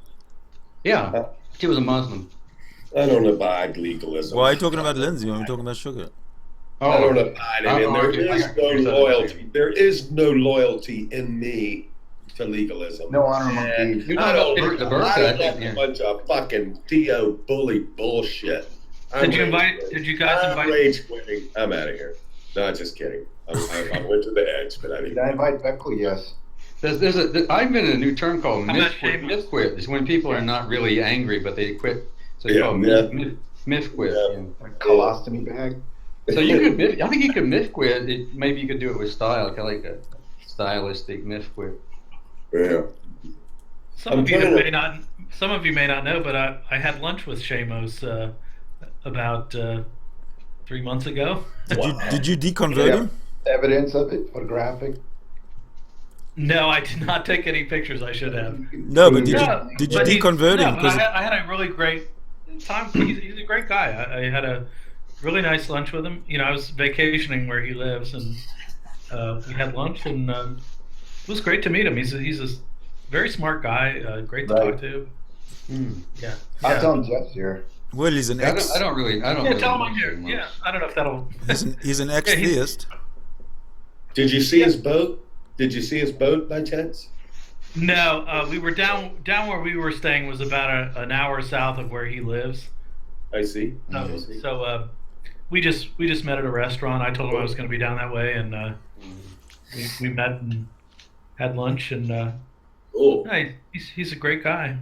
B: Yeah, she was a Muslim.
E: I don't abide legalism.
D: Why are you talking about Lindsay when we're talking about sugar?
E: I don't abide it, and there is no loyalty. There is no loyalty in me to legalism.
C: No honor among thieves.
B: You're
E: I
B: not
E: don't.
B: the birth
E: I
B: ethic,
E: a bunch of fucking Theo bully bullshit.
A: Did you guys
E: I'm
A: invite?
E: rage quitting. I'm out of here. No, just kidding. I went to the edge, but I didn't.
C: Did I invite Beckel? Yes.
B: I've been in a new term called
A: How about
B: myth
A: Seamus?
B: quit. It's when people are not really angry, but they quit. So it's
E: Yeah,
B: called
E: yeah.
B: myth quit.
E: Yeah.
B: Yeah.
C: A colostomy bag.
B: So you could, I think you could myth quit. Maybe you could do it with style, kind of like a stylistic myth quit.
E: Yeah.
A: Some of you may not know, but I had lunch with Shamos about 3 months ago.
D: Did you deconvert him?
C: Evidence of it, photographic.
A: No, I did not take any pictures. I should have.
D: No, but did you
A: but
D: deconvert him?
A: No, but I had a really great time. He's a great guy. I had a really nice lunch with him. You know, I was vacationing where he lives, and we had lunch, and it was great to meet him. He's a very smart guy. Great to talk to. Yeah.
C: I'll tell him Jeff's here.
D: Well, he's an ex.
B: I don't really.
A: Tell him I'm here. Yeah, I don't know if that'll.
D: He's an ex-theist.
E: Did you see his boat? Did you see his boat by chance?
A: No, we were down where we were staying was about an hour south of where he lives.
E: I see.
A: So we just met at a restaurant. I told him I was going to be down that way, and we met and had lunch. And he's a great guy.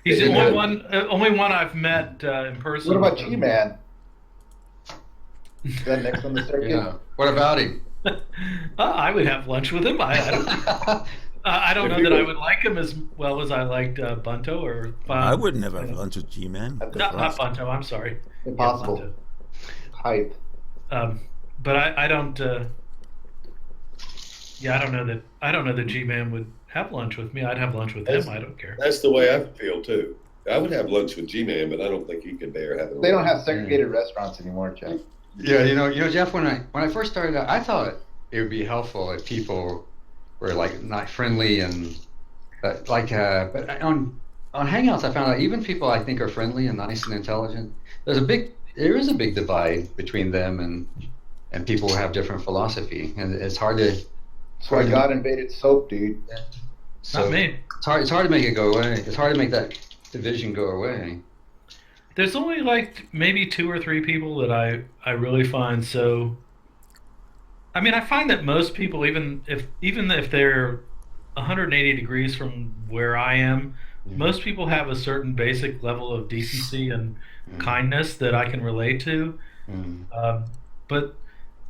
A: He's the only one I've met in person.
C: What about G-Man? Is that next on the circuit?
B: Yeah. What about him?
A: I would have lunch with him. I don't know that I would like him as well as I liked Bunto or.
D: I would never have lunch with G-Man.
A: Not Bunto. I'm sorry.
C: Impossible. Hype.
A: But I don't. I don't know that. I don't know that G-Man would have lunch with me. I'd have lunch with him. I don't care.
E: That's the way I feel too. I would have lunch with G-Man, but I don't think you could bear having.
C: They don't have segregated restaurants anymore, Jeff.
B: Yeah, you know, Jeff. When I first started out, I thought it would be helpful if people were like not friendly and but on Hangouts, I found out even people I think are friendly and nice and intelligent. There is a big divide between them and people who have different philosophy, and it's hard to.
C: That's why God invaded soap, dude.
B: So
A: Not me.
B: It's hard to make it go away. It's hard to make that division go away.
A: There's only like maybe 2 or 3 people that I really find so. I mean, I find that most people, even if they're 180 degrees from where I am, most people have a certain basic level of decency and kindness that I can relate to. But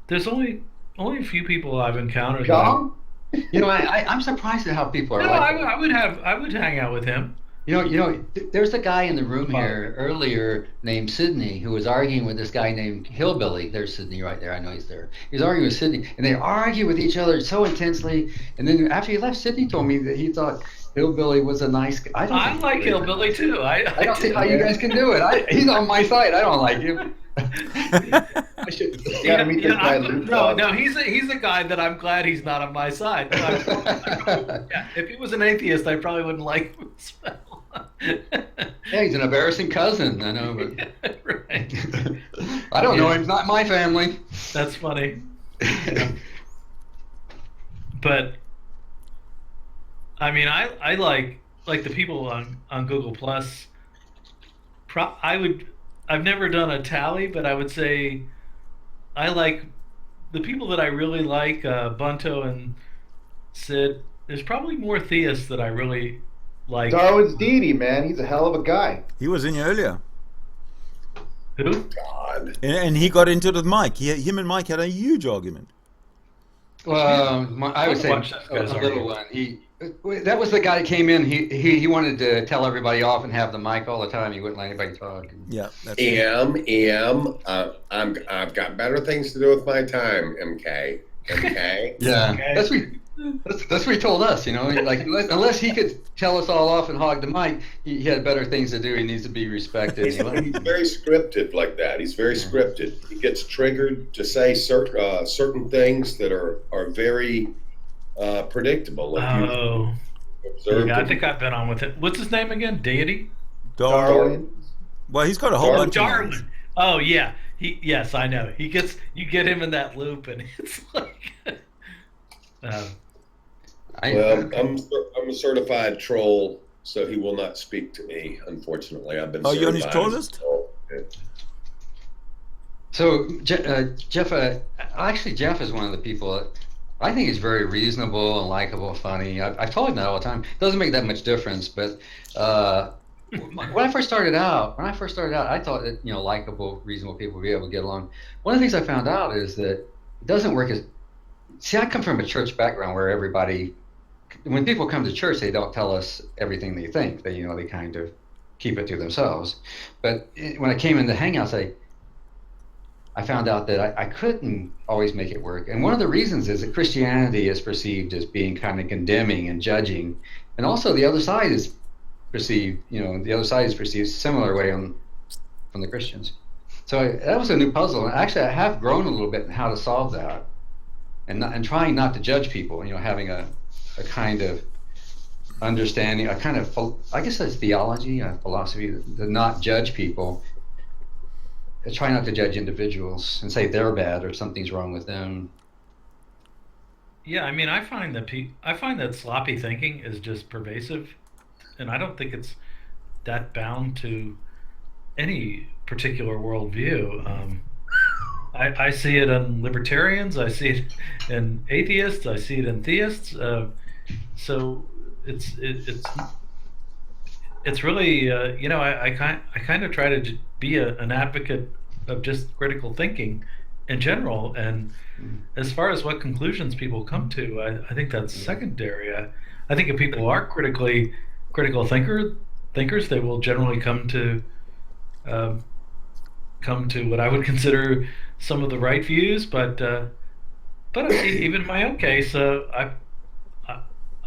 A: there's only a few people I've encountered.
C: John?
B: I'm surprised at how people are.
A: No, I would hang out with him.
B: There's a guy in the room here earlier named Sidney who was arguing with this guy named Hillbilly. There's Sidney right there. I know he's there. He was arguing with Sidney, and they argue with each other so intensely. And then after he left, Sidney told me that he thought Hillbilly was a nice guy.
A: I like Hillbilly too. I
B: don't see how you guys can do it. He's on my side. I don't like him.
C: I should. Meet this guy.
A: No, he's a guy that I'm glad he's not on my side. If he was an atheist, I probably wouldn't like him as well.
B: Yeah, he's an embarrassing cousin. I know, but
A: right.
B: I don't know him. He's not my family.
A: That's funny. But I mean, I like the people on Google Plus. I've never done a tally, but I would say I like the people that I really like, Bunto and Sid. There's probably more theists that I really like.
C: Darwin's deity, man. He's a hell of a guy.
D: He was in here earlier.
A: Who?
E: God.
D: And he got into the mic. Him and Mike had a huge argument.
B: Well, I would say a little one. That was the guy that came in. He wanted to tell everybody off and have the mic all the time. He wouldn't let anybody talk.
D: Yeah.
E: I've got better things to do with my time, MK.
B: Yeah.
A: Okay.
B: That's what he told us, like unless he could tell us all off and hog the mic, he had better things to do. He needs to be respected.
E: He's very scripted like that. He's very scripted. He gets triggered to say certain things that are very predictable.
A: I think I've been on with it. What's his name again? Deity?
C: Darwin.
D: Well, he's got a whole bunch of names.
A: Oh yeah. Yes, I know. You get him in that loop, and it's like.
E: I'm a certified troll, so he will not speak to me. Unfortunately, I've been.
D: Oh, you're on his troll list?
B: So Jeff, actually, Jeff is one of the people that I think is very reasonable and likable, funny. I've told him that all the time. Doesn't make that much difference, but when I first started out, I thought that likable, reasonable people would be able to get along. One of the things I found out is that it doesn't work as. See, I come from a church background where when people come to church, they don't tell us everything they think. They kind of keep it to themselves. But when I came into Hangouts, I found out that I couldn't always make it work. And one of the reasons is that Christianity is perceived as being kind of condemning and judging. And also the other side is perceived, the other side is perceived a similar way from the Christians. So that was a new puzzle. And actually, I have grown a little bit in how to solve that. And trying not to judge people, having a kind of understanding, a kind of, I guess that's theology, a philosophy, to not judge people. I try not to judge individuals and say they're bad or something's wrong with them.
A: Yeah, I mean, I find that sloppy thinking is just pervasive, and I don't think it's that bound to any particular worldview. I see it in libertarians. I see it in atheists. I see it in theists. So it's really I kind of try to be an advocate of just critical thinking in general. And as far as what conclusions people come to, I think that's secondary. I think if people are critical thinkers, they will generally come to what I would consider some of the right views, but even in my own case, I've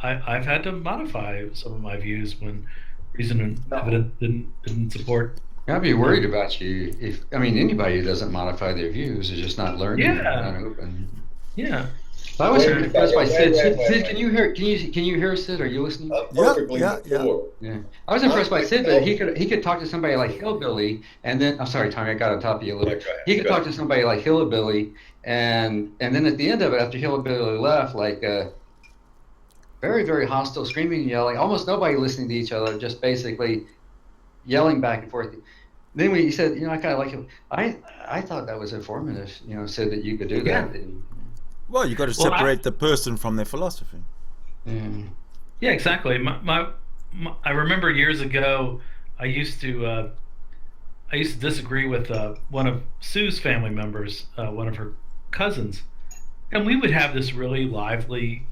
A: had to modify some of my views when reason and evidence didn't support.
B: I'd be worried about you if anybody who doesn't modify their views is just not learning.
A: Yeah.
B: Not open.
A: Yeah.
B: I was impressed by Sid. Sid, can you hear Sid? Are you listening?
E: Perfectly.
B: Yeah. I was impressed by Sid that he could talk to somebody like Hillbilly, and then I'm sorry, Tommy, I got on top of you a little bit. He could talk to somebody like Hillbilly, and then at the end of it, after Hillbilly left, very, very hostile, screaming and yelling, almost nobody listening to each other, just basically yelling back and forth. Then he said, I kind of like him. I thought that was informative, said that you could do that.
D: Well, you got to separate the person from their philosophy.
A: Yeah, exactly. I remember years ago, I used to disagree with one of Sue's family members, one of her cousins, and we would have this really lively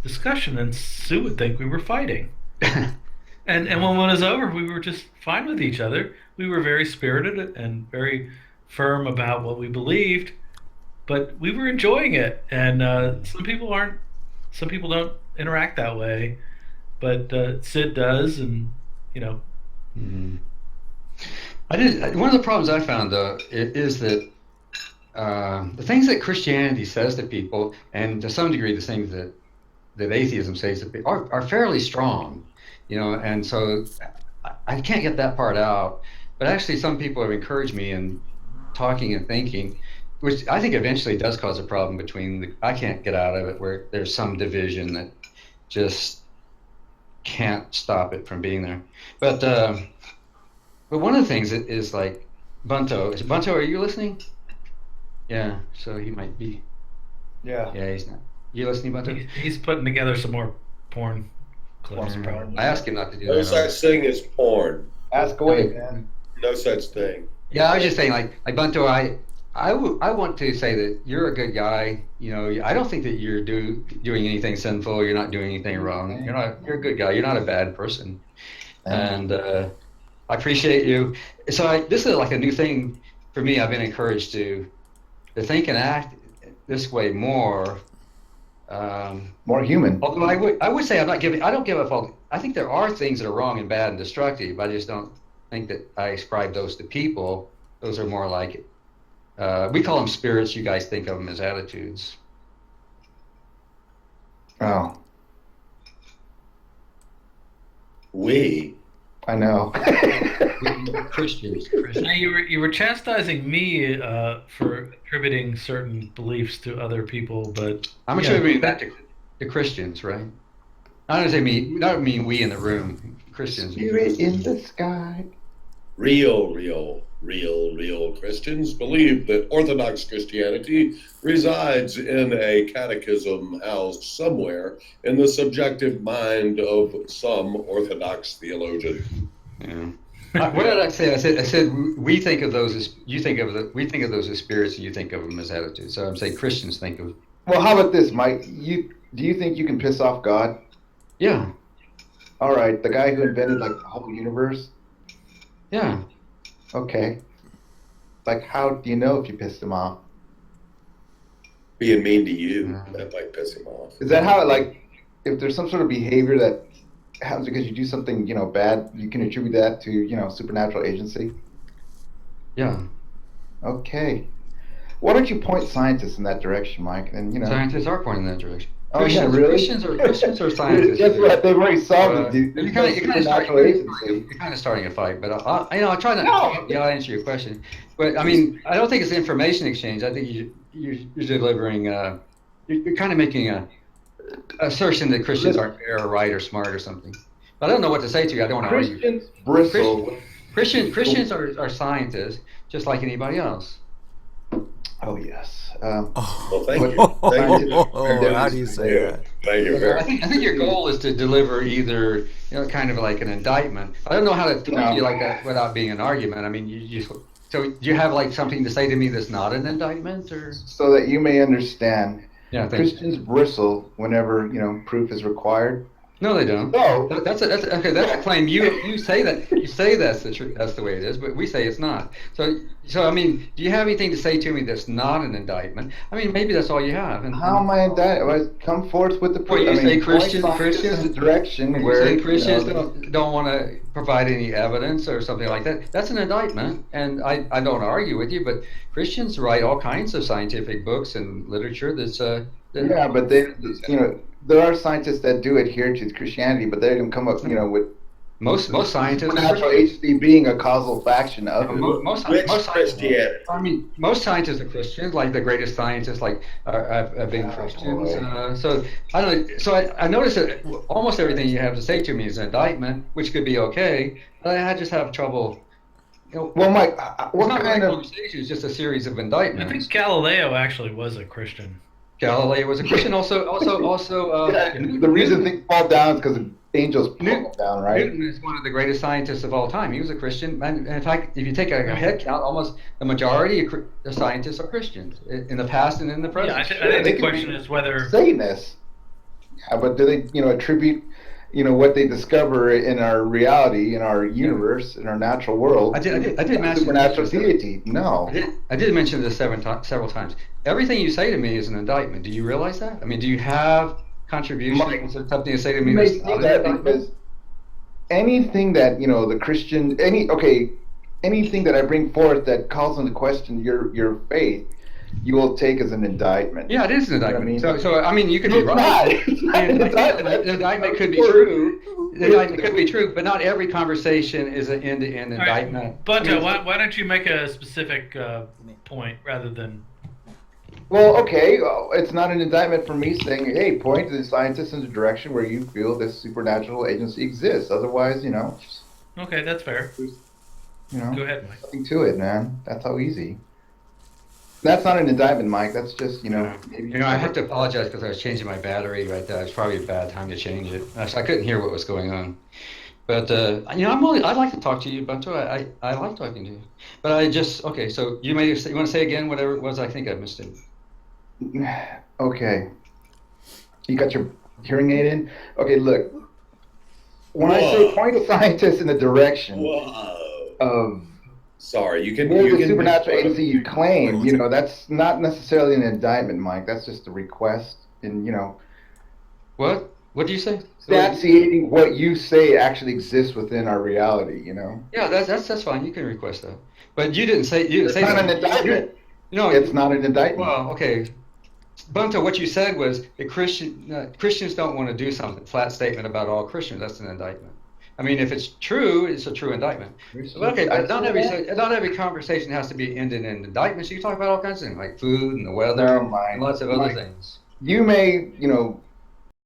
A: discussion, and Sue would think we were fighting. And when it was over, we were just fine with each other. We were very spirited and very firm about what we believed, but we were enjoying it. And some people don't interact that way, but Sid does, and
B: Mm-hmm. One of the problems I found, though, is that the things that Christianity says to people, and to some degree the things that atheism says to people, are fairly strong, and so I can't get that part out. But actually, some people have encouraged me in talking and thinking, which I think eventually does cause a problem I can't get out of it, where there's some division that just can't stop it from being there. But one of the things is like Bunto. Bunto, are you listening? Yeah, so he might be.
C: Yeah.
B: Yeah, he's not. You listening, Bunto?
A: He's putting together some more porn clips. Probably.
B: I asked him not to do that.
E: No such thing as porn.
C: Ask away, man.
E: No such thing.
B: Yeah, I was just saying, like Bunto, I want to say that you're a good guy. I don't think that you're doing anything sinful. You're not doing anything wrong. You're a good guy. You're not a bad person. And I appreciate you. So this is like a new thing for me. I've been encouraged to think and act this way more.
C: More human.
B: Although I would say I don't give up all. I think there are things that are wrong and bad and destructive. I just don't think that I ascribe those to people. Those are more like we call them spirits. You guys think of them as attitudes.
C: Oh. I know.
B: Christians.
A: Now you were chastising me for attributing certain beliefs to other people, but
B: I'm attributing that to Christians, right? I don't say me. I don't mean we in the room. Christians.
C: Spirit in the sky.
E: Real Christians believe that Orthodox Christianity resides in a catechism housed somewhere in the subjective mind of some Orthodox theologian.
B: Yeah. What did I say? I said we think of those as we think of those as spirits, and you think of them as attitudes. So I'm saying Christians think of.
C: Well, how about this, Mike? Do you think you can piss off God?
B: Yeah.
C: All right, the guy who invented the whole universe.
B: Yeah.
C: Okay. How do you know if you pissed him off?
E: Being mean to you, that might piss him off.
C: Is that how if there's some sort of behavior that happens because you do something, bad, you can attribute that to, supernatural agency?
B: Yeah.
C: Okay. Why don't you point scientists in that direction, Mike? And
B: scientists are pointing in that direction.
C: Oh, yeah, really?
B: Christians are scientists.
C: Guess what? They've already solved it.
B: You're kind of starting a fight, but I try to.
C: No.
B: Yeah, I'll answer your question, but I mean, I don't think it's information exchange. I think you're delivering. You're kind of making a assertion that Christians aren't fair or right or smart or something. But I don't know what to say to you. I don't want to argue.
C: Christians bristle.
B: Christians are scientists, just like anybody else.
C: Oh yes.
E: Well, thank you. Thank you.
D: How do you say that?
E: Thank you very much.
B: I think your goal is to deliver either, kind of like an indictment. I don't know how to talk to you like that without being an argument. I mean, so do you have something to say to me that's not an indictment, or
C: so that you may understand?
B: Yeah,
C: Christians bristle whenever proof is required.
B: No, they don't.
C: No.
B: That's a claim. You say that. You say that's the truth. That's the way it is. But we say it's not. So I mean, do you have anything to say to me that's not an indictment? I mean, maybe that's all you have.
C: How am I indicted? I come forth with the proof.
B: You say Christians
C: direction where
B: Christians don't want to provide any evidence or something like that. That's an indictment, and I don't argue with you. But Christians write all kinds of scientific books and literature that's
C: yeah, but they there are scientists that do adhere to Christianity, but they don't come up with
B: Most scientists.
C: Natural agency being a causal faction of it.
B: Most
E: Christianity.
B: I mean, most scientists are Christians. Like the greatest scientists, like have been Christians. So I don't know. So I noticed that almost everything you have to say to me is an indictment, which could be okay. But I just have trouble.
C: Well, Mike, what
B: not
C: kind of
B: conversation? It's just a series of indictments.
A: I think Galileo actually was a Christian.
B: Galileo was a Christian. Also.
C: The reason things fall down is because angels fall down, right?
B: Newton is one of the greatest scientists of all time. He was a Christian. And in fact, if you take a head count, almost the majority of scientists are Christians in the past and in the present.
A: Yeah, I think the question is whether
C: Satanists. Yeah, but do they, attribute, what they discover in our reality, in our universe, in our natural world?
B: I did mention
C: supernatural deity. No.
B: I did mention this several times. Everything you say to me is an indictment. Do you realize that? I mean, do you have contributions or something to say to me that's not an indictment?
C: Anything that the Christian anything that I bring forth that calls into question your faith, you will take as an indictment.
B: Yeah, it is an indictment.
C: You know what I mean?
B: So I mean, you could be right. The indictment could be true. The indictment could be true, but not every conversation is an end-to-end indictment.
A: Right. But why don't you make a specific point rather than?
C: Well, okay, it's not an indictment for me saying, hey, point to the scientists in the direction where you feel this supernatural agency exists. Otherwise,
A: Okay, that's fair. Go ahead, Mike.
C: Nothing to it, man. That's how easy. That's not an indictment, Mike. That's just, maybe.
B: I have to apologize because I was changing my battery right there. It's probably a bad time to change it. I couldn't hear what was going on. But I'd like to talk to you, Bunto. I like talking to you. But okay. So you want to say again whatever it was? I think I missed it.
C: Okay. You got your hearing aid in? Okay, look. When I say point a scientist in the direction of
E: sorry, you can
C: the supernatural agency you claim, that's not necessarily an indictment, Mike. That's just a request, and
B: What do you say?
C: Substantiating what you say actually exists within our reality.
B: Yeah, that's fine. You can request that, but you didn't say
C: it's not an indictment. It's not an indictment.
B: Well, okay. Bunto, what you said was that Christians don't want to do something. Flat statement about all Christians. That's an indictment. I mean, if it's true, it's a true indictment. Okay, but not every conversation has to be ended in indictments. You can talk about all kinds of things like food and the weather and lots of other things.
C: You may,